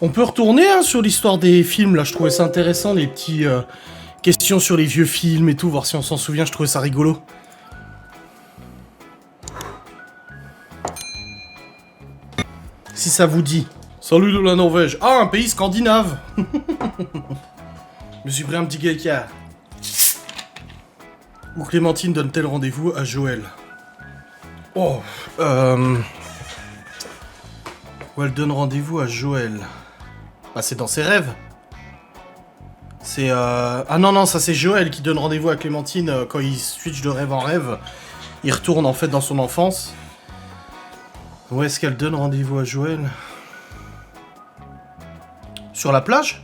On peut retourner hein, sur l'histoire des films, là, je trouvais ça intéressant, les petits questions sur les vieux films et tout, voir si on s'en souvient, je trouvais ça rigolo. Si ça vous dit. Salut de la Norvège. Ah, un pays scandinave. Je me suis pris un petit caca. Où Clémentine donne-t-elle rendez-vous à Joël? Oh, où elle donne rendez-vous à Joël. Bah, c'est dans ses rêves. C'est Ah non, ça c'est Joël qui donne rendez-vous à Clémentine quand il switch de rêve en rêve. Il retourne en fait dans son enfance. Où est-ce qu'elle donne rendez-vous à Joël? Sur la plage?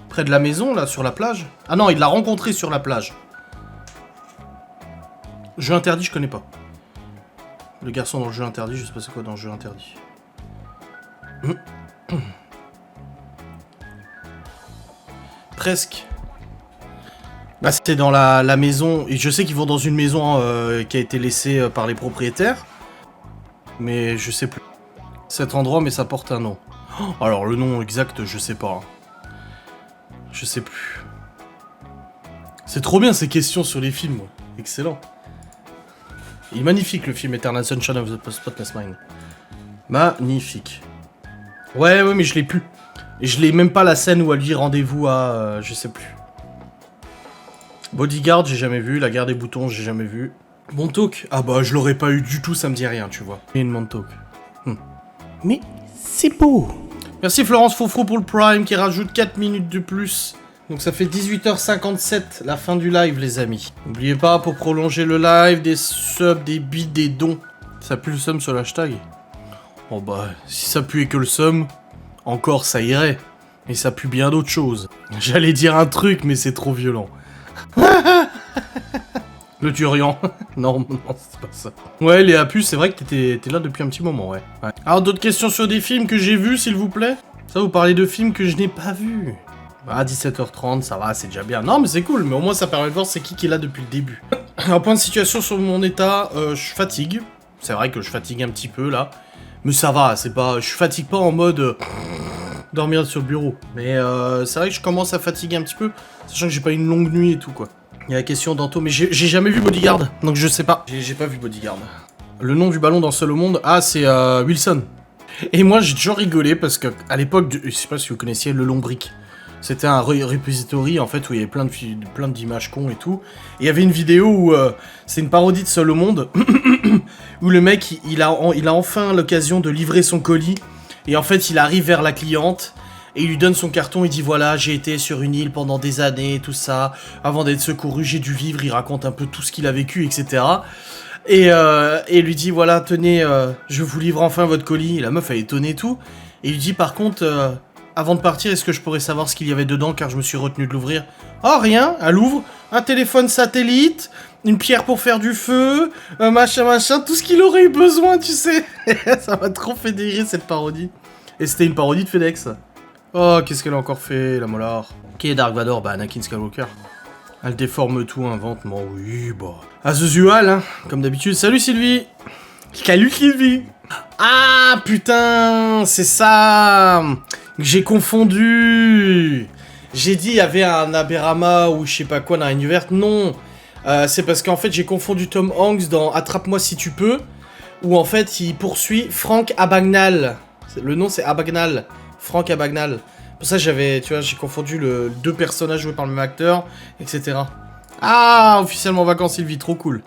Près de la maison, là, sur la plage? Ah non, il l'a rencontré sur la plage. Jeu interdit, je connais pas. Le garçon dans le jeu interdit, je sais pas c'est quoi dans le jeu interdit. Presque. Bah c'était dans la maison, et je sais qu'ils vont dans une maison qui a été laissée par les propriétaires. Mais je sais plus. Cet endroit, mais ça porte un nom. Oh, alors le nom exact, je sais pas. Je sais plus. C'est trop bien ces questions sur les films. Excellent. Il est magnifique le film Eternal Sunshine of the Spotless Mind. Magnifique. Ouais, mais je l'ai plus. Et je l'ai même pas la scène où elle dit rendez-vous à... je sais plus. Bodyguard, j'ai jamais vu. La guerre des boutons, j'ai jamais vu. Montauk. Ah bah, je l'aurais pas eu du tout, ça me dit rien, tu vois. Et une Montauk. Mais c'est beau. Merci Florence Fofro pour le Prime qui rajoute 4 minutes de plus. Donc ça fait 18h57, la fin du live les amis. N'oubliez pas pour prolonger le live, des subs, des bits, des dons. Ça pue le sum sur l'hashtag? Oh bah, si ça puait que le sum, encore ça irait. Mais ça pue bien d'autres choses. J'allais dire un truc, mais c'est trop violent. Le Turian. Non, c'est pas ça. Ouais, Léa Puce, c'est vrai que t'es là depuis un petit moment, ouais. Alors, d'autres questions sur des films que j'ai vus, s'il vous plaît? Ça, vous parlez de films que je n'ai pas vus. Ah, 17h30, ça va, c'est déjà bien. Non, mais c'est cool, mais au moins ça permet de voir c'est qui est là depuis le début. Un point de situation sur mon état, je fatigue. C'est vrai que je fatigue un petit peu, là. Mais ça va, c'est pas... Je fatigue pas en mode... dormir sur le bureau. Mais c'est vrai que je commence à fatiguer un petit peu, sachant que j'ai pas une longue nuit et tout, quoi. Il y a la question d'Anto, mais j'ai jamais vu Bodyguard, donc je sais pas. J'ai pas vu Bodyguard. Le nom du ballon d'un seul au monde, ah, c'est Wilson. Et moi, j'ai toujours rigolé, parce que à l'époque, je sais pas si vous connaissiez Le Lombric. C'était un repository, en fait, où il y avait plein d'images cons et tout. Et il y avait une vidéo où, c'est une parodie de Seul au monde, où le mec, il a enfin l'occasion de livrer son colis, et en fait, il arrive vers la cliente, et il lui donne son carton, il dit voilà, j'ai été sur une île pendant des années, tout ça, avant d'être secouru, j'ai dû vivre, il raconte un peu tout ce qu'il a vécu, etc. Et il lui dit voilà, tenez, je vous livre enfin votre colis, et la meuf elle est étonnée et tout, et il lui dit par contre, avant de partir, est-ce que je pourrais savoir ce qu'il y avait dedans, car je me suis retenu de l'ouvrir? Oh rien, elle ouvre, un téléphone satellite, une pierre pour faire du feu, machin, tout ce qu'il aurait eu besoin, tu sais. Ça m'a trop fait délirer cette parodie. Et c'était une parodie de FedEx. Oh, qu'est-ce qu'elle a encore fait, la molar? Qui est Dark Vador? Bah, Anakin Skywalker. Elle déforme tout, invente, bon, oui, bah... As usual, hein, comme d'habitude. Salut Sylvie! Salut Sylvie! Ah, putain, c'est ça! J'ai confondu! J'ai dit, il y avait un Aberama ou je sais pas quoi dans l'univers. Non! C'est parce qu'en fait, j'ai confondu Tom Hanks dans Attrape-moi si tu peux, où en fait, il poursuit Frank Abagnale. Le nom, c'est Abagnale. Frank Abagnale. Pour ça, j'ai confondu deux personnages joués par le même acteur, etc. Ah, officiellement en vacances, Sylvie, trop cool.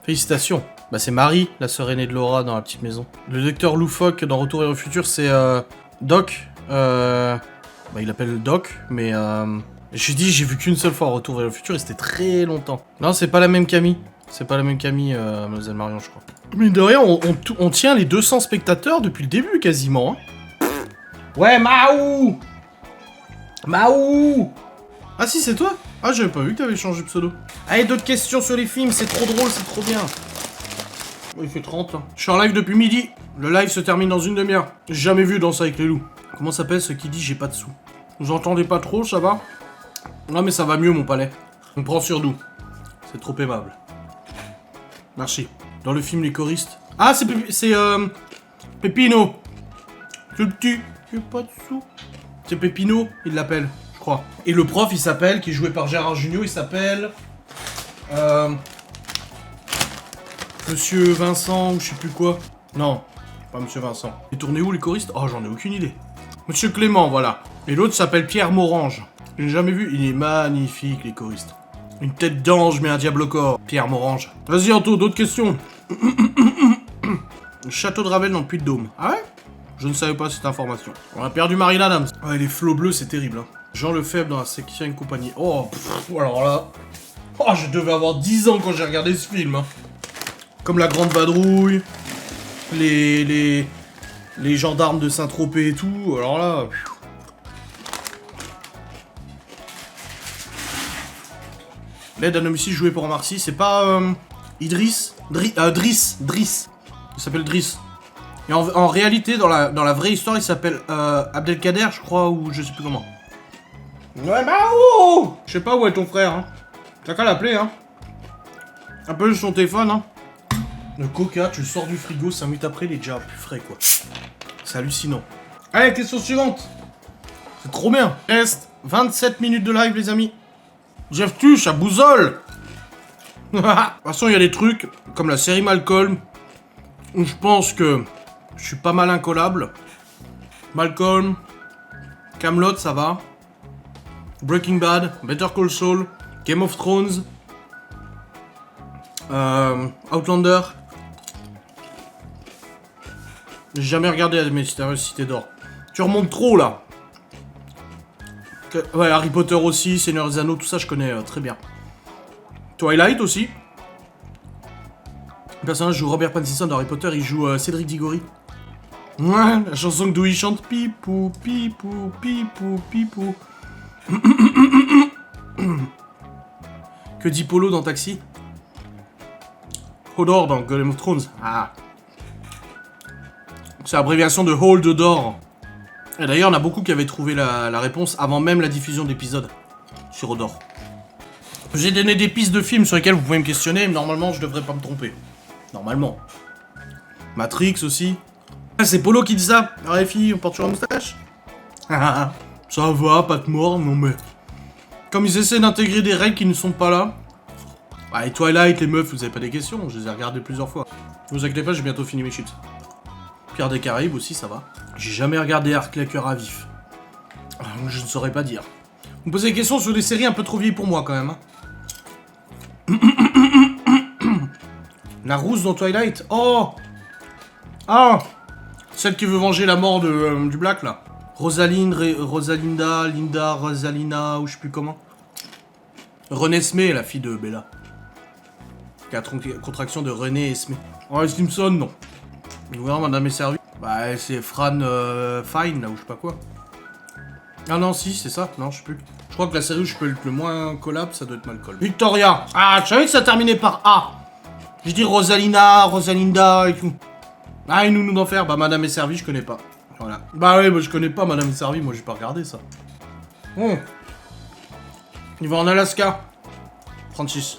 Félicitations. Bah, c'est Marie, la sœur aînée de Laura dans la petite maison. Le docteur loufoque dans Retour vers le futur, c'est Doc. Bah, il appelle Doc, mais j'ai dit, j'ai vu qu'une seule fois Retour vers le futur et c'était très longtemps. Non, c'est pas la même Camille. C'est pas la même Camille, Mademoiselle Marion, je crois. Mais de rien, on tient les 200 spectateurs depuis le début, quasiment. Hein. Ouais, Maou! Maou! Ah si, c'est toi? Ah, j'avais pas vu que t'avais changé de pseudo. Allez, d'autres questions sur les films, c'est trop drôle, c'est trop bien. Oh, il fait 30, là. Je suis en live depuis midi. Le live se termine dans une demi-heure. J'ai jamais vu Danser avec les loups. Comment s'appelle ce qui dit j'ai pas de sous? Vous entendez pas trop, ça va? Non, mais ça va mieux, mon palais. On prend sur nous. C'est trop aimable. Merci. Dans le film Les Choristes. Ah, c'est Pépino. C'est le petit. Y'a pas de sous. C'est Pépino, il l'appelle, je crois. Et le prof, il s'appelle, qui est joué par Gérard Jugnot, il s'appelle... Monsieur Vincent, ou je sais plus quoi. Non, pas Monsieur Vincent. Il est tourné où, les choristes? Oh, j'en ai aucune idée. Monsieur Clément, voilà. Et l'autre s'appelle Pierre Morange. Je l'ai jamais vu, il est magnifique, les choristes. Une tête d'ange, mais un diable au corps. Pierre Morange. Vas-y, Anto, d'autres questions. Le château de Ravel dans le Puy-de-Dôme. Ah ouais? Je ne savais pas cette information. On a perdu Marine Adams. Ouais, les flots bleus, c'est terrible. Hein. Jean Lefebvre dans la section et compagnie. Oh, alors là... Oh, je devais avoir 10 ans quand j'ai regardé ce film. Hein. Comme la Grande Vadrouille, les gendarmes de Saint-Tropez et tout. Alors là... L'aide à domicile joué par Omar Sy, c'est pas Idriss Driss. Il s'appelle Driss. Et en réalité, dans la vraie histoire, il s'appelle Abdelkader, je crois, ou je sais plus comment. Ouais, bah oh! Je sais pas où est ton frère, hein. T'as qu'à l'appeler, hein. Un peu sur son téléphone, hein. Le coca, tu le sors du frigo, 5 minutes après, il est déjà plus frais, quoi. C'est hallucinant. Allez, question suivante. C'est trop bien. Reste 27 minutes de live, les amis. Jeff Tuch à Bouzole. De toute façon, il y a des trucs, comme la série Malcolm, où je pense que je suis pas mal incollable. Malcolm, Camelot, ça va. Breaking Bad, Better Call Saul, Game of Thrones, Outlander. J'ai jamais regardé la mystérieuse Cité d'Or. Tu remontes trop là. Ouais, Harry Potter aussi, Seigneur des Anneaux, tout ça je connais très bien. Twilight aussi. Le personnage joue Robert Pattinson dans Harry Potter, il joue Cédric Diggory. Ouais, la chanson que d'où il chante pipou, pipou, pipou, pipou. Que dit Polo dans Taxi? Hodor dans Game of Thrones. Ah. C'est l'abréviation de Hold the Door. Et d'ailleurs, on a beaucoup qui avaient trouvé la réponse avant même la diffusion d'épisodes sur Hodor. J'ai donné des pistes de films sur lesquels vous pouvez me questionner, mais normalement, je devrais pas me tromper. Normalement. Matrix aussi. Ah, c'est Polo qui dit ça. Alors les filles, on porte sur la moustache. Ça va, pas de mort, non mais... Comme ils essaient d'intégrer des règles qui ne sont pas là. Ah, et Twilight, les meufs, vous avez pas des questions, je les ai regardées plusieurs fois. Ne vous inquiétez pas, j'ai bientôt fini mes chips. Pierre des Caraïbes aussi, ça va. J'ai jamais regardé Arc la cœur à vif. Je ne saurais pas dire. Vous me posez des questions sur des séries un peu trop vieilles pour moi quand même. Hein. La rousse dans Twilight. Oh. Ah. Celle qui veut venger la mort du Black là. Rosalinda, Linda, Rosalina, ou je sais plus comment. Renesmée, la fille de Bella. Qui a contraction de René Esmé. Oh, les Simpsons, non. Voilà, madame est servie. Bah, c'est Fran Fine, là, ou je sais pas quoi. Ah non, si, c'est ça. Non, je sais plus. Je crois que la série où je peux être le moins collab, ça doit être Malcolm. Victoria. Ah, je savais que ça terminait par A. Je dis Rosalina, Rosalinda et tout. Ah, et Nounou d'enfer. Bah, madame est servie, je connais pas. Voilà. Bah ouais, moi je connais pas Madame est servie, moi j'ai pas regardé ça. Oh. Il va en Alaska. Francis.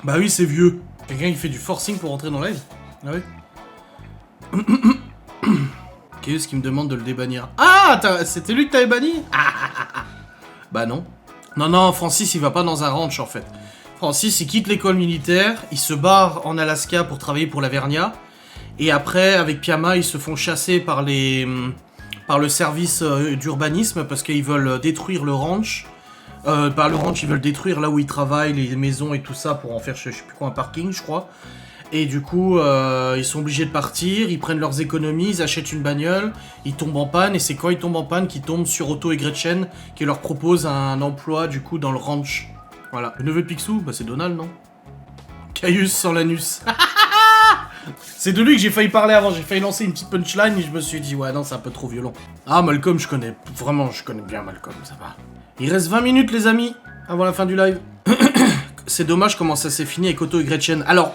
Bah oui, c'est vieux. Quelqu'un qui fait du forcing pour rentrer dans live. Ah oui. Qu'est-ce qui me demande de le débannir? Ah, c'était lui que t'avais banni? Bah non. Non, Francis il va pas dans un ranch en fait. Francis il quitte l'école militaire, il se barre en Alaska pour travailler pour la Vernia. Et après, avec Piama, ils se font chasser par le service d'urbanisme parce qu'ils veulent détruire le ranch. Par le ranch, ils veulent détruire là où ils travaillent, les maisons et tout ça pour en faire, je sais plus quoi, un parking, je crois. Et du coup, ils sont obligés de partir, ils prennent leurs économies, ils achètent une bagnole, ils tombent en panne, et c'est quand ils tombent en panne qu'ils tombent sur Otto et Gretchen, qui leur proposent un emploi, du coup, dans le ranch. Voilà. Le neveu de Picsou, bah c'est Donald, non? Caius sans l'anus. C'est de lui que j'ai failli parler avant, j'ai failli lancer une petite punchline et je me suis dit ouais non c'est un peu trop violent. Ah Malcolm je connais bien Malcolm, ça va. Il reste 20 minutes les amis, avant la fin du live. C'est dommage comment ça s'est fini avec Otto et Gretchen. Alors,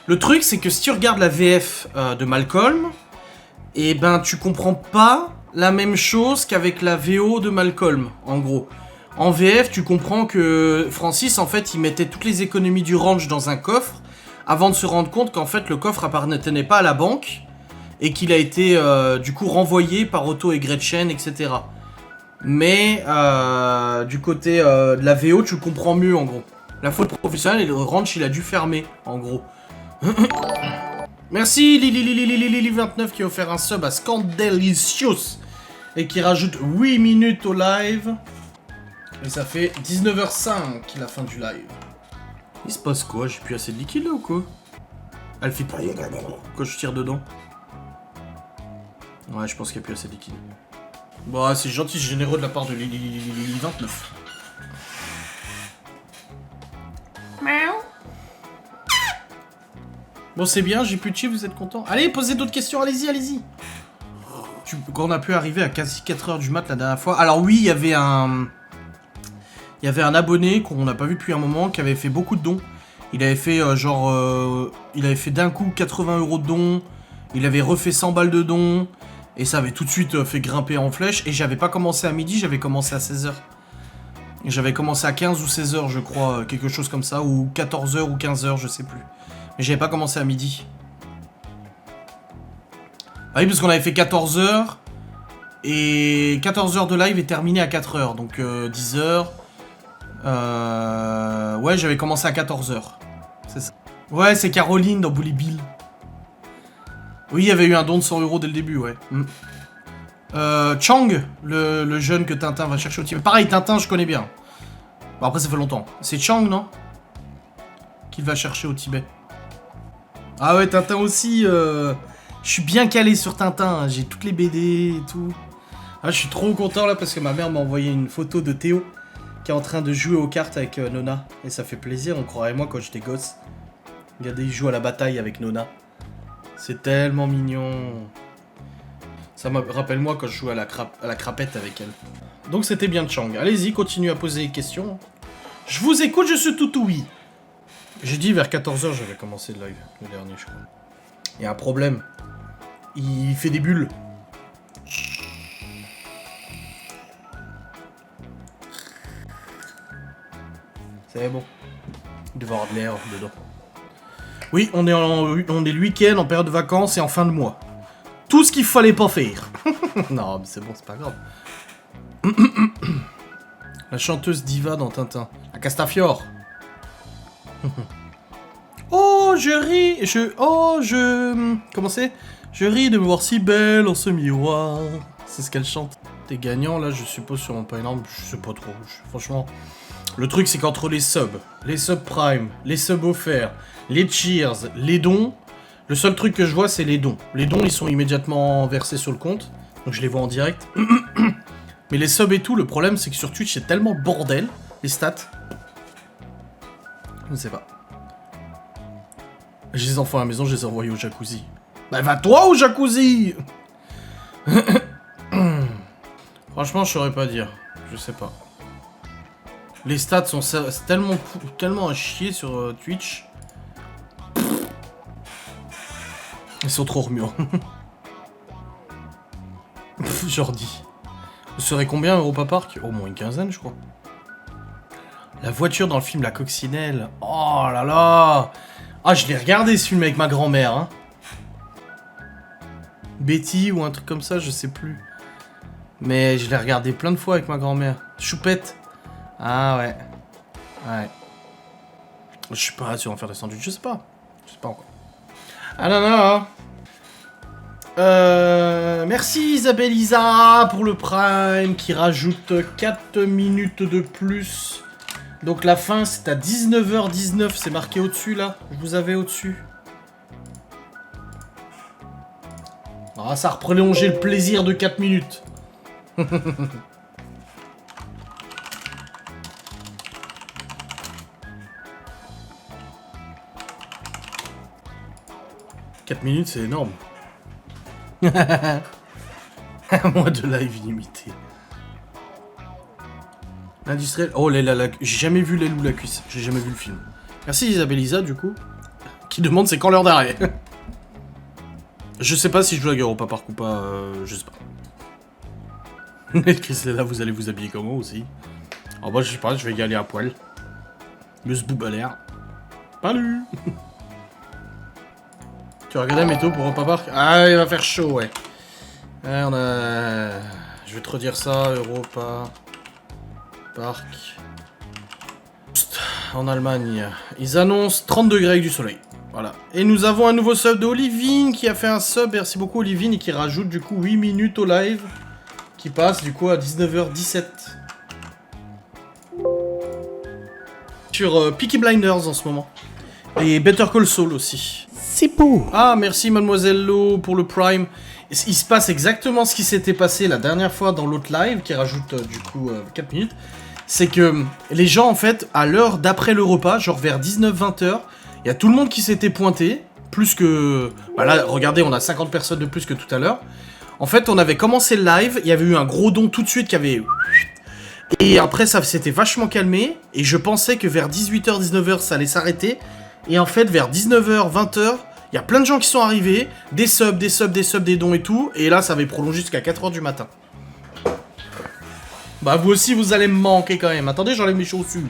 le truc c'est que si tu regardes la VF de Malcolm, et ben tu comprends pas la même chose qu'avec la VO de Malcolm, en gros. En VF tu comprends que Francis en fait il mettait toutes les économies du ranch dans un coffre, avant de se rendre compte qu'en fait le coffre appartenait pas à la banque et qu'il a été du coup renvoyé par Otto et Gretchen, etc. Mais du côté de la VO, tu le comprends mieux en gros. La faute professionnelle et le ranch, il a dû fermer en gros. Merci Lili29 qui a offert un sub à Scandelicious et qui rajoute 8 minutes au live. Et ça fait 19h05 la fin du live. Il se passe quoi? J'ai plus assez de liquide là ou quoi? Elle fait quand je tire dedans. Ouais, je pense qu'il n'y a plus assez de liquide. Bon, c'est gentil, c'est généreux de la part de Lili29. Bon, c'est bien, j'ai plus de chiffres, vous êtes contents? Allez, posez d'autres questions, allez-y, allez-y. Quand on a pu arriver à quasi 4h du mat la dernière fois. Alors oui, il y avait un abonné qu'on n'a pas vu depuis un moment qui avait fait beaucoup de dons. Il avait fait il avait fait d'un coup 80 € de dons. Il avait refait 100 balles de dons. Et ça avait tout de suite fait grimper en flèche. Et j'avais pas commencé à midi, j'avais commencé à 16h. J'avais commencé à 15 ou 16h, je crois, quelque chose comme ça. Ou 14h ou 15h, je sais plus. Mais j'avais pas commencé à midi. Ah oui, parce qu'on avait fait 14h. Et 14h de live est terminé à 4h. Donc 10h. Ouais, j'avais commencé à 14h. C'est ça. Ouais, c'est Caroline dans Bully Bill. Oui, il y avait eu un don de 100 € dès le début, ouais. Chang, le jeune que Tintin va chercher au Tibet. Pareil, Tintin, je connais bien. Bon, après, ça fait longtemps. C'est Chang, non? Qu'il va chercher au Tibet. Ah ouais, Tintin aussi. Je suis bien calé sur Tintin. J'ai toutes les BD et tout. Ah, je suis trop content là parce que ma mère m'a envoyé une photo de Théo qui est en train de jouer aux cartes avec Nona. Et ça fait plaisir, on croirait moi quand j'étais gosse. Regardez, il joue à la bataille avec Nona. C'est tellement mignon. Ça me rappelle moi quand je jouais à la crapette avec elle. Donc c'était bien Chang. Allez-y, continuez à poser des questions. Je vous écoute, je suis tout oui. J'ai dit vers 14h j'avais commencé le live, le dernier je crois. Il y a un problème. Il fait des bulles. C'est bon. Il devait avoir de l'air dedans. Oui, on est le week-end, en période de vacances et en fin de mois. Tout ce qu'il fallait pas faire. Non, mais c'est bon, c'est pas grave. La chanteuse diva dans Tintin. À Castafiore. Oh, je ris, comment c'est? Je ris de me voir si belle en ce miroir. C'est ce qu'elle chante. T'es gagnant, là, je suppose, sur un pas énorme. Je sais pas trop. Franchement, le truc, c'est qu'entre les subs prime, les subs offerts, les cheers, les dons, le seul truc que je vois, c'est les dons. Les dons, ils sont immédiatement versés sur le compte. Donc, je les vois en direct. Mais les subs et tout, le problème, c'est que sur Twitch, c'est tellement bordel, les stats. Je ne sais pas. J'ai les enfants à la maison, je les ai envoyés au jacuzzi. Bah va toi au jacuzzi. Franchement, je saurais pas dire. Je sais pas. Les stats sont tellement à chier sur Twitch. Ils sont trop remuants. Jordi. Vous serez combien Europa Park? Au moins une quinzaine, je crois. La voiture dans le film La Coccinelle. Oh là là. Ah, je l'ai regardé ce film avec ma grand-mère, hein. Betty ou un truc comme ça, je sais plus. Mais je l'ai regardé plein de fois avec ma grand-mère. Choupette. Ah ouais. Ouais. Je sais pas si on va faire des sandwichs, je sais pas. Je sais pas encore. Ah non, non. Merci Isabelle Isa pour le Prime qui rajoute 4 minutes de plus. Donc la fin c'est à 19h19, c'est marqué au-dessus là. Je vous avais au-dessus. Ah, ça a prolongé le plaisir de 4 minutes. 4 minutes, c'est énorme. Un mois de live illimité. L'industriel... Oh, j'ai jamais vu l'aile ou la cuisse. J'ai jamais vu le film. Merci Isabelle Isa, du coup. Qui demande c'est quand l'heure d'arrêt. Je sais pas si je joue à Europa Park ou pas. Je sais pas. Chris est là, vous allez vous habiller comment aussi? Alors moi, je sais pas, je vais y aller à poil. Mieux se boubaler. Salut. Tu as regardé la météo pour Europa Park? Ah, il va faire chaud, ouais. Ouais, on a... Je vais te redire ça, Europa Park. En Allemagne. Ils annoncent 30 degrés avec du soleil. Voilà. Et nous avons un nouveau sub de Olivine qui a fait un sub. Merci beaucoup Olivine et qui rajoute du coup 8 minutes au live. Qui passe du coup à 19h17. Sur Peaky Blinders en ce moment. Et Better Call Saul aussi. C'est beau. Ah, merci Mademoiselle Lo pour le Prime. Il se passe exactement ce qui s'était passé la dernière fois dans l'autre live, qui rajoute du coup 4 minutes. C'est que les gens, en fait, à l'heure d'après le repas, genre vers 19-20 h, il y a tout le monde qui s'était pointé. Plus que... Bah là, regardez, on a 50 personnes de plus que tout à l'heure. En fait, on avait commencé le live, il y avait eu un gros don tout de suite qui avait... Et après, ça s'était vachement calmé. Et je pensais que vers 18 h, 19 h, ça allait s'arrêter. Et en fait, vers 19 h, 20 h, il y a plein de gens qui sont arrivés. Des subs, des dons et tout. Et là, ça avait prolongé jusqu'à 4 h du matin. Bah, vous aussi, vous allez me manquer quand même. Attendez, j'enlève mes chaussures.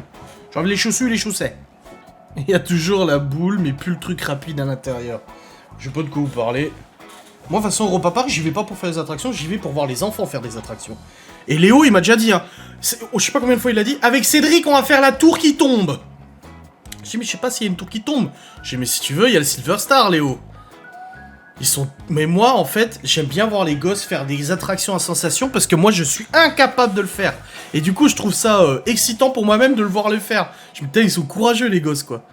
J'enlève les chaussures et les chaussets. Il y a toujours la boule, mais plus le truc rapide à l'intérieur. Je sais pas de quoi vous parler. Moi, de toute façon, Europa Park, j'y vais pas pour faire des attractions, j'y vais pour voir les enfants faire des attractions. Et Léo, il m'a déjà dit, hein, je sais pas combien de fois il a dit, avec Cédric, on va faire la tour qui tombe. Je dis, mais je sais pas s'il y a une tour qui tombe. Je dis, mais si tu veux, il y a le Silver Star, Léo. Ils sont... Mais moi, en fait, j'aime bien voir les gosses faire des attractions à sensation parce que moi, je suis incapable de le faire. Et du coup, je trouve ça excitant pour moi-même de le voir le faire. Je me dis, putain, ils sont courageux, les gosses, quoi.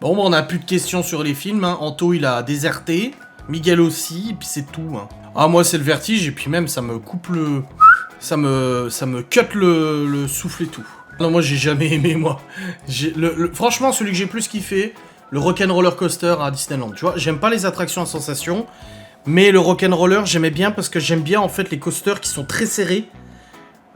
Bon, bah, on a plus de questions sur les films, hein. Anto, il a déserté. Miguel aussi, et puis c'est tout, hein. Ah, moi, c'est le vertige, et puis même, ça me coupe le... Ça me cut le souffle et tout. Non, moi, j'ai jamais aimé, moi. Franchement, celui que j'ai plus kiffé, le Rock'n'Roller Coaster à Disneyland. Tu vois, j'aime pas les attractions à sensation, mais le Rock'n'Roller, j'aimais bien parce que j'aime bien, en fait, les coasters qui sont très serrés.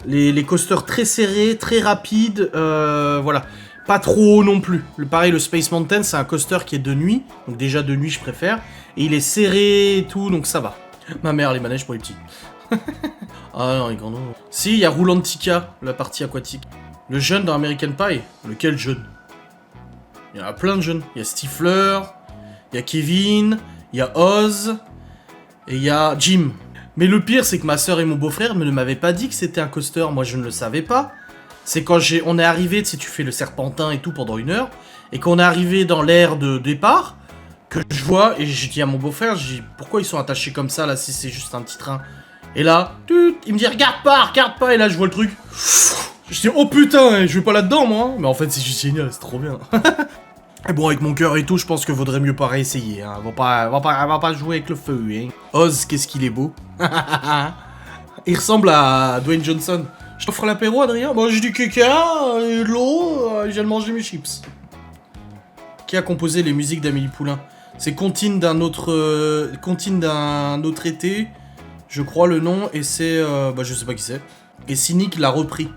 Les coasters très serrés, très rapides, voilà. Pas trop haut non plus. Pareil, le Space Mountain, c'est un coaster qui est de nuit. Donc déjà, de nuit, je préfère. Et il est serré et tout, donc ça va. Ma mère, les manèges pour les petits. Ah non, les grands noms. Si, il y a Roulantica, la partie aquatique. Le jeune dans American Pie. Lequel jeune? Il y en a plein de jeunes. Il y a Stifler, il y a Kevin, il y a Oz, et il y a Jim. Mais le pire, c'est que ma soeur et mon beau-frère ne m'avaient pas dit que c'était un coaster. Moi, je ne le savais pas. C'est quand on est arrivé, tu sais, tu fais le serpentin et tout pendant 1 heure, et qu'on est arrivé dans l'aire de départ, que je vois, et je dis à mon beau-frère, je dis, pourquoi ils sont attachés comme ça, là, si c'est juste un petit train? Et là, il me dit, regarde pas, et là, je vois le truc. Je dis, oh putain, je vais pas là-dedans, moi. Mais en fait, c'est juste génial, c'est trop bien. Et bon, avec mon cœur et tout, je pense que vaudrait mieux pas réessayer, hein. Va pas jouer avec le feu, hein. Oz, qu'est-ce qu'il est beau. Il ressemble à Dwayne Johnson. Je t'offre l'apéro, Adrien? Moi, j'ai du caca, et de l'eau, je viens de manger mes chips. Qui a composé les musiques d'Amélie Poulain? C'est Comptine d'un autre été, je crois le nom, et c'est... bah, je sais pas qui c'est. Et Cynic l'a repris.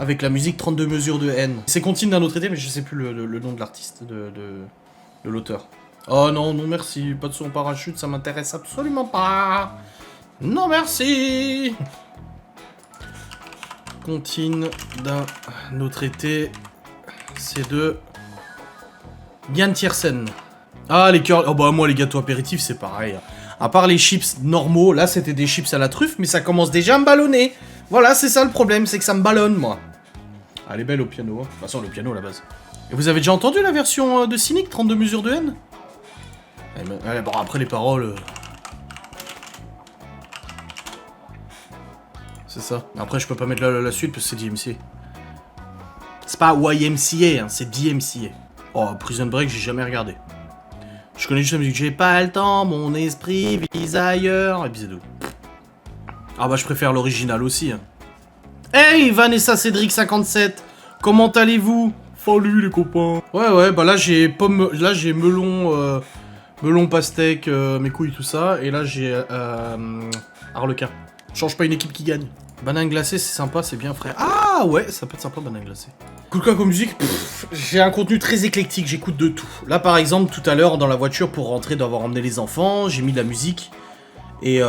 Avec la musique 32 mesures de haine. C'est Comptine d'un autre été, mais je sais plus le nom de l'artiste, de l'auteur. Oh non, non merci, pas de son parachute, ça m'intéresse absolument pas. Non merci. Comptine d'un autre été, c'est de Yann Tiersen. Ah, les cœurs... Oh bah moi, les gâteaux apéritifs, c'est pareil. À part les chips normaux, là, c'était des chips à la truffe, mais ça commence déjà à me ballonner. Voilà, c'est ça le problème, c'est que ça me ballonne, moi. Ah, elle est belle au piano, hein. De toute façon, le piano, à la base. Et vous avez déjà entendu la version de Cynic, 32 mesures de haine? Bon, après, les paroles... C'est ça. Après, je peux pas mettre la suite parce que c'est DMCA. C'est pas YMCA, hein, c'est DMCA. Oh, Prison Break, j'ai jamais regardé. Je connais juste la musique. J'ai pas le temps, mon esprit vise ailleurs. Et puis c'est tout. Ah bah, je préfère l'original aussi. Hein. Hey, Vanessa Cédric 57. Comment allez-vous? Salut les copains. Ouais, bah là j'ai pomme, là j'ai melon, melon pastèque, mes couilles tout ça, et là j'ai Harlequin. Change pas une équipe qui gagne. Banane glacée, c'est sympa, c'est bien frère. Ah ouais, ça peut être sympa banane glacée. Coup de quoi comme musique? J'ai un contenu très éclectique, j'écoute de tout. Là par exemple, tout à l'heure dans la voiture pour rentrer d'avoir emmené les enfants, j'ai mis de la musique. Et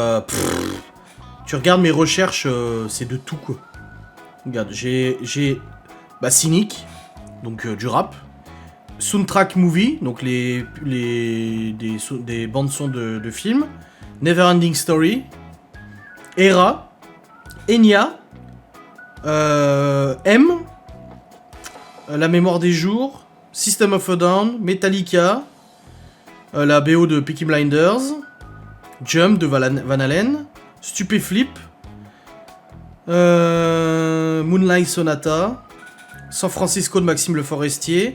tu regardes mes recherches, c'est de tout quoi. Regarde, j'ai bah Cynic, donc du rap. Soundtrack Movie, donc des bandes-sons de films. Neverending Story. Era. Enya. M. La mémoire des jours. System of a Down. Metallica. La BO de Peaky Blinders. Jump de Van Halen. Stupéflip. Moonlight Sonata. San Francisco de Maxime Le Forestier.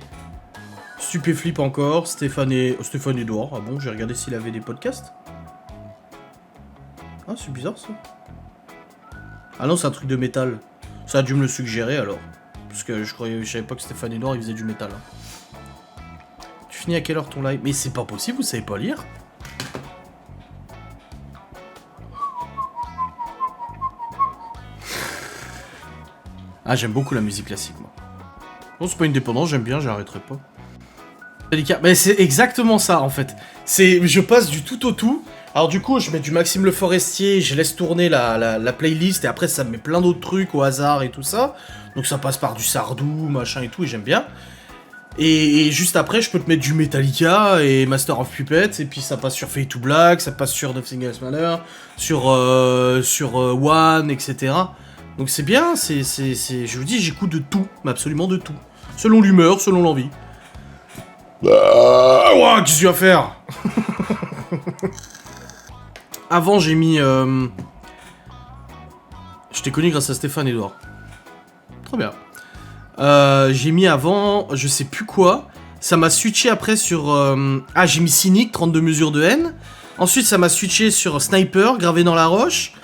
Stupéflip encore. Stéphane Edouard. Ah bon, j'ai regardé s'il avait des podcasts. Ah, c'est bizarre ça. Ah non, c'est un truc de métal. Ça a dû me le suggérer alors. Parce que je savais pas que Stéphane Edouard il faisait du métal. Hein. Tu finis à quelle heure ton live? Mais c'est pas possible, vous savez pas lire? Ah, j'aime beaucoup la musique classique, moi. Non, c'est pas une dépendance, j'aime bien, j'arrêterai pas. Mais c'est exactement ça, en fait. Je passe du tout au tout. Alors du coup, je mets du Maxime Le Forestier, je laisse tourner la playlist, et après ça me met plein d'autres trucs au hasard et tout ça. Donc ça passe par du Sardou, machin et tout, et j'aime bien. Et juste après, je peux te mettre du Metallica et Master of Puppets, et puis ça passe sur Fade to Black, ça passe sur Nothing Else Matters, sur One, etc. Donc c'est bien, je vous dis, j'écoute de tout, mais absolument de tout. Selon l'humeur, selon l'envie. Qu'est-ce que tu vas faire? Avant, j'ai mis... Je t'ai connu grâce à Stéphane Edouard. Trop bien. J'ai mis avant, je sais plus quoi. Ça m'a switché après sur... j'ai mis Cynic, 32 mesures de haine. Ensuite, ça m'a switché sur Sniper, gravé dans la roche.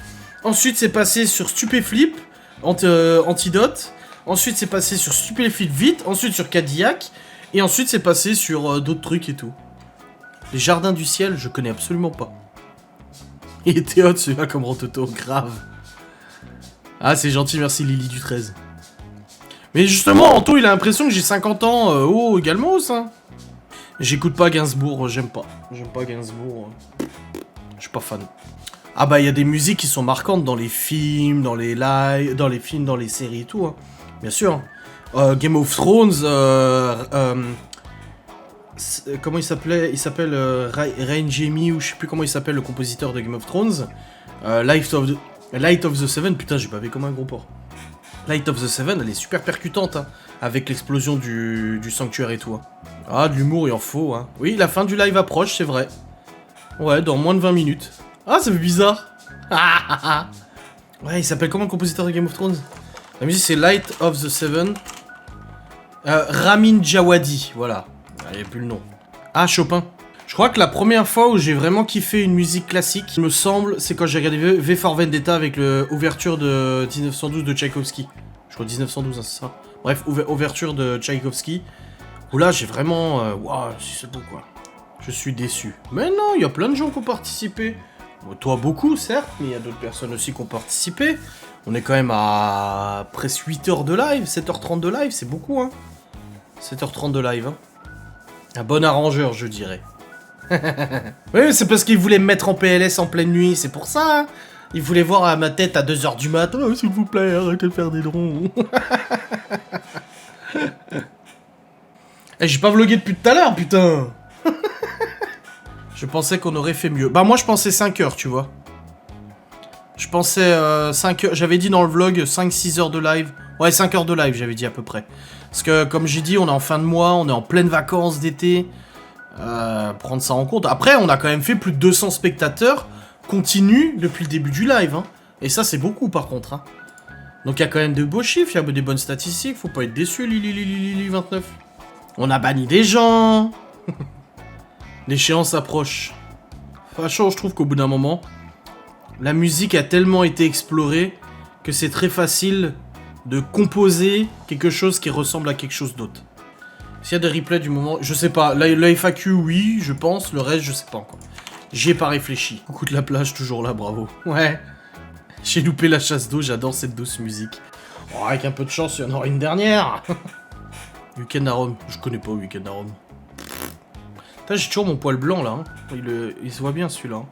Ensuite, c'est passé sur Stupéflip, Antidote. Ensuite, c'est passé sur Stupéflip Vite. Ensuite, sur Cadillac. Et ensuite, c'est passé sur d'autres trucs et tout. Les Jardins du Ciel, je connais absolument pas. Il était hot celui-là comme Rototo, grave. Ah, c'est gentil, merci Lily du 13. Mais justement, Anto, il a l'impression que j'ai 50 ans. Également, ça. J'écoute pas Gainsbourg, j'aime pas. J'aime pas Gainsbourg. Je suis pas fan. Ah bah, il y a des musiques qui sont marquantes dans les films, dans les lives, dans les films, dans les séries et tout. Hein. Bien sûr. Game of Thrones, comment il s'appelait? Il s'appelle Ryan Jamie, ou je sais plus comment il s'appelle, le compositeur de Game of Thrones. Light of the Seven, putain, j'ai bavé comme un gros porc. Light of the Seven, elle est super percutante, hein, avec l'explosion du sanctuaire et tout. Hein. Ah, de l'humour, il en faut, hein. Oui, la fin du live approche, c'est vrai. Ouais, dans moins de 20 minutes. Ah, ça fait bizarre. Ouais, il s'appelle comment le compositeur de Game of Thrones? La musique, c'est Light of the Seven. Ramin Djawadi, voilà. Il n'y a plus le nom. Ah, Chopin. Je crois que la première fois où j'ai vraiment kiffé une musique classique, il me semble, c'est quand j'ai regardé V for Vendetta avec l'ouverture de 1912 de Tchaïkovski. Je crois 1912, hein, c'est ça. Bref, ouverture de Tchaïkovski. Où là, j'ai vraiment... Waouh, si c'est beau, quoi. Je suis déçu. Mais non, il y a plein de gens qui ont participé. Bon, toi, beaucoup, certes, mais il y a d'autres personnes aussi qui ont participé. On est quand même à presque 8 heures de live, 7h30 de live, c'est beaucoup, hein. 7h30 de live, hein. Un bon arrangeur, je dirais. Oui, c'est parce qu'il voulait me mettre en PLS en pleine nuit, c'est pour ça. Hein. Il voulait voir à ma tête à 2h du matin. Oh, s'il vous plaît, arrêtez de faire des drons. J'ai pas vlogué depuis tout à l'heure, putain. Je pensais qu'on aurait fait mieux. Bah moi, je pensais 5 heures, tu vois. Je pensais 5 heures. J'avais dit dans le vlog 5-6 heures de live. Ouais, 5 heures de live, j'avais dit à peu près. Parce que, comme j'ai dit, on est en fin de mois, on est en pleine vacances d'été. Prendre ça en compte. Après, on a quand même fait plus de 200 spectateurs continus depuis le début du live. Hein. Et ça, c'est beaucoup, par contre. Hein. Donc, il y a quand même de beaux chiffres, il y a des bonnes statistiques. Faut pas être déçu, Lili 29. On a banni des gens. L'échéance approche. Franchement, je trouve qu'au bout d'un moment, la musique a tellement été explorée que c'est très facile de composer quelque chose qui ressemble à quelque chose d'autre. S'il y a des replays du moment, je sais pas. La FAQ, oui, je pense. Le reste, je sais pas encore. J'y ai pas réfléchi. Coucou de la plage, toujours là, bravo. Ouais. J'ai loupé la chasse d'eau, j'adore cette douce musique. Oh, avec un peu de chance, il y en aura une dernière. Weekend à Rome. Je connais pas Weekend à Rome. Putain, j'ai toujours mon poil blanc, là. Hein. Il se voit bien, celui-là.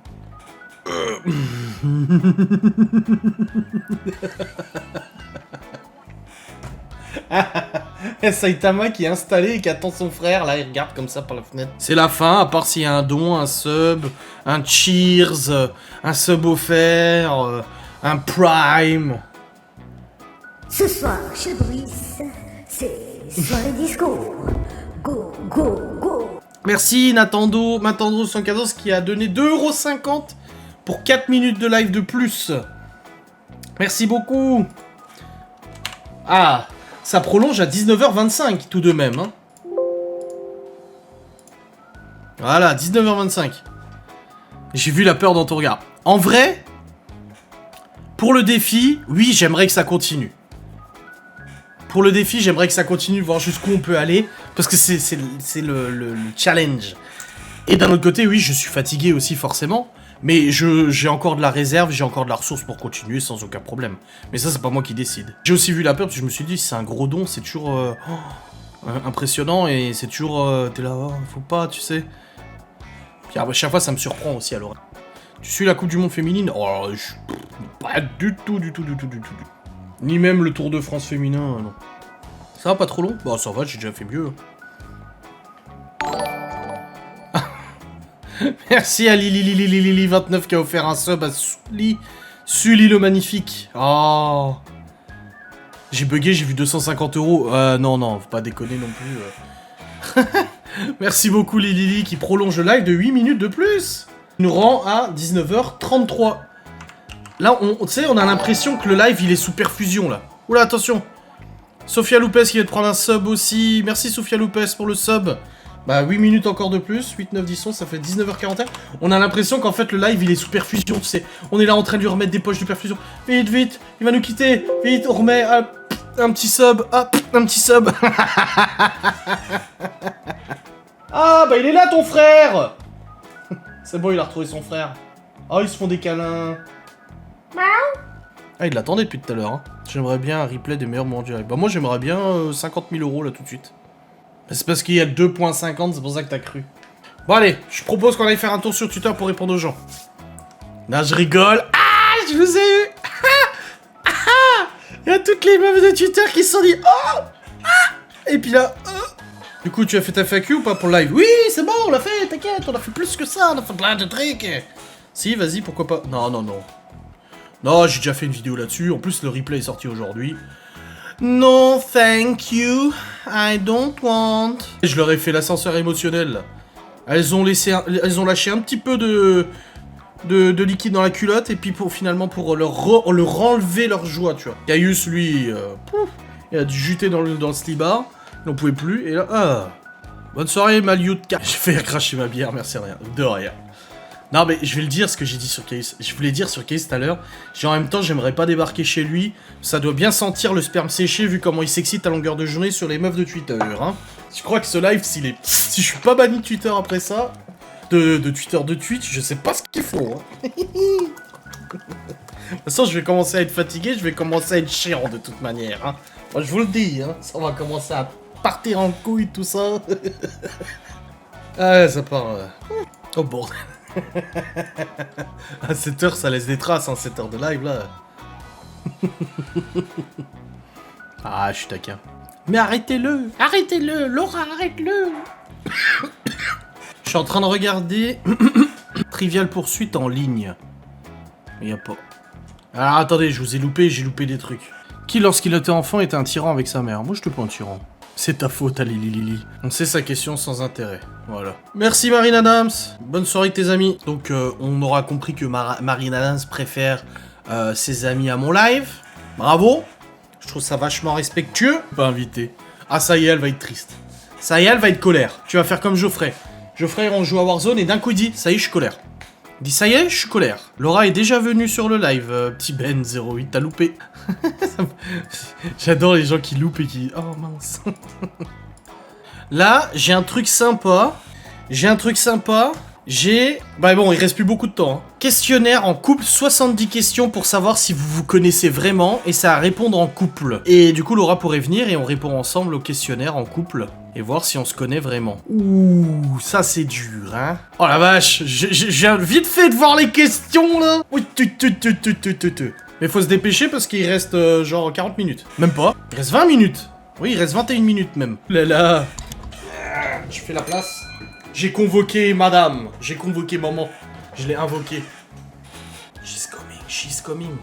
Saitama qui est installé et qui attend son frère, là, il regarde comme ça par la fenêtre. C'est la fin, à part s'il y a un don, un sub, un cheers, un sub offert, un prime. Ce soir, chez Brice, c'est soirée disco. Go, go, go. Merci Natando 114 qui a donné 2,50€ pour 4 minutes de live de plus. Merci beaucoup. Ah, ça prolonge à 19h25 tout de même. Hein. Voilà, 19h25. J'ai vu la peur dans ton regard. En vrai, pour le défi, oui, j'aimerais que ça continue. Pour le défi, j'aimerais que ça continue, voir jusqu'où on peut aller. Parce que c'est le challenge. Et d'un autre côté, oui, je suis fatigué aussi, forcément. Mais j'ai encore de la réserve, j'ai encore de la ressource pour continuer sans aucun problème. Mais ça, c'est pas moi qui décide. J'ai aussi vu la peur parce que je me suis dit, c'est un gros don, c'est toujours impressionnant. Et c'est toujours, t'es là, oh, faut pas, tu sais. Puis à chaque fois, ça me surprend aussi, alors. Tu suis la Coupe du Monde féminine? Oh, pas du tout. Ni même le Tour de France féminin, non. Ça va pas trop long? Bon, ça va, j'ai déjà fait mieux. Merci à Lili29 qui a offert un sub à Sully le magnifique. Oh. J'ai bugué, j'ai vu 250€. Non, faut pas déconner non plus. Merci beaucoup Lili qui prolonge le live de 8 minutes de plus. Il nous rend à 19h33. Là, tu sais, on a l'impression que le live, il est sous perfusion, là. Oula, attention. Sophia Lopez qui vient de prendre un sub aussi. Merci Sophia Lopez pour le sub. Bah, 8 minutes encore de plus. 8, 9, 10, 11, ça fait 19h41. On a l'impression qu'en fait, le live, il est sous perfusion, tu sais. On est là en train de lui remettre des poches de perfusion. Vite, il va nous quitter. Vite, on remet un petit sub. Hop, un petit sub. Ah, bah, il est là, ton frère. C'est bon, il a retrouvé son frère. Oh, ils se font des câlins. Ah, il l'attendait depuis tout à l'heure. Hein. J'aimerais bien un replay des meilleurs moments du live. Bah, moi, j'aimerais bien 50 000 € là tout de suite. C'est parce qu'il y a 2,50, c'est pour ça que t'as cru. Bon, allez, je propose qu'on aille faire un tour sur Twitter pour répondre aux gens. Là, je rigole. Ah, je vous ai eu. Il y a toutes les meufs de Twitter qui se sont dit oh. Et puis là, Du coup, tu as fait ta FAQ ou pas pour le live? Oui, c'est bon, on l'a fait, t'inquiète, on a fait plus que ça, on a fait plein de trucs. Si, vas-y, pourquoi pas. Non. Non, j'ai déjà fait une vidéo là-dessus. En plus, le replay est sorti aujourd'hui. No, thank you. I don't want. Et je leur ai fait l'ascenseur émotionnel. Là. Elles ont lâché un petit peu de liquide dans la culotte et puis pour leur enlever leur joie, tu vois. Caius, lui, il a dû juter dans le slibard. Il n'en pouvait plus. Et là, bonne soirée, Malioutka. J'ai fait cracher ma bière, merci rien. De rien. Non mais je vais le dire ce que j'ai dit sur Case. Je voulais dire sur Case tout à l'heure. En même temps j'aimerais pas débarquer chez lui. Ça doit bien sentir le sperme séché vu comment il s'excite à longueur de journée sur les meufs de Twitter. Hein. Je crois que ce live, si je suis pas banni de Twitter après ça, de Twitter, de Twitch, je sais pas ce qu'il faut. Hein. De toute façon je vais commencer à être fatigué, je vais commencer à être chiant de toute manière. Hein. Moi, je vous le dis, hein. Ça va commencer à partir en couille tout ça. Ah ça part... Oh bordel. À 7h, ça laisse des traces, hein, 7h de live, là. Ah, je suis taquin. Mais arrêtez-le. Arrêtez-le, Laura, arrête-le. Je suis en train de regarder Trivial Poursuite en ligne. Il y a pas... Alors, attendez, je vous ai loupé, j'ai loupé des trucs. Qui, lorsqu'il était enfant, était un tyran avec sa mère? Moi, je te pas un tyran. C'est ta faute, Lili. On sait sa question sans intérêt. Voilà. Merci, Marine Adams. Bonne soirée, tes amis. Donc, on aura compris que Marine Adams préfère ses amis à mon live. Bravo. Je trouve ça vachement respectueux. Pas invité. Ah, ça y est, elle va être triste. Ça y est, elle va être colère. Tu vas faire comme Geoffrey. Geoffrey, on joue à Warzone et d'un coup, il dit, ça y est, je suis colère. Il dit, ça y est, je suis colère. Laura est déjà venue sur le live. Petit Ben 08, t'as loupé. J'adore les gens qui loupent et qui... Oh mince. Là, j'ai un truc sympa. Bah bon, il reste plus beaucoup de temps. Hein. Questionnaire en couple, 70 questions pour savoir si vous vous connaissez vraiment et ça à répondre en couple. Et du coup, Laura pourrait venir et on répond ensemble au questionnaire en couple et voir si on se connaît vraiment. Ouh, ça c'est dur, hein. Oh la vache, j'ai vite fait de voir les questions, là. Oui, Mais faut se dépêcher parce qu'il reste genre 40 minutes. Même pas. Il reste 20 minutes. Oui, il reste 21 minutes même. Là là. Je fais la place. J'ai convoqué madame. J'ai convoqué maman. Je l'ai invoqué. She's coming, she's coming.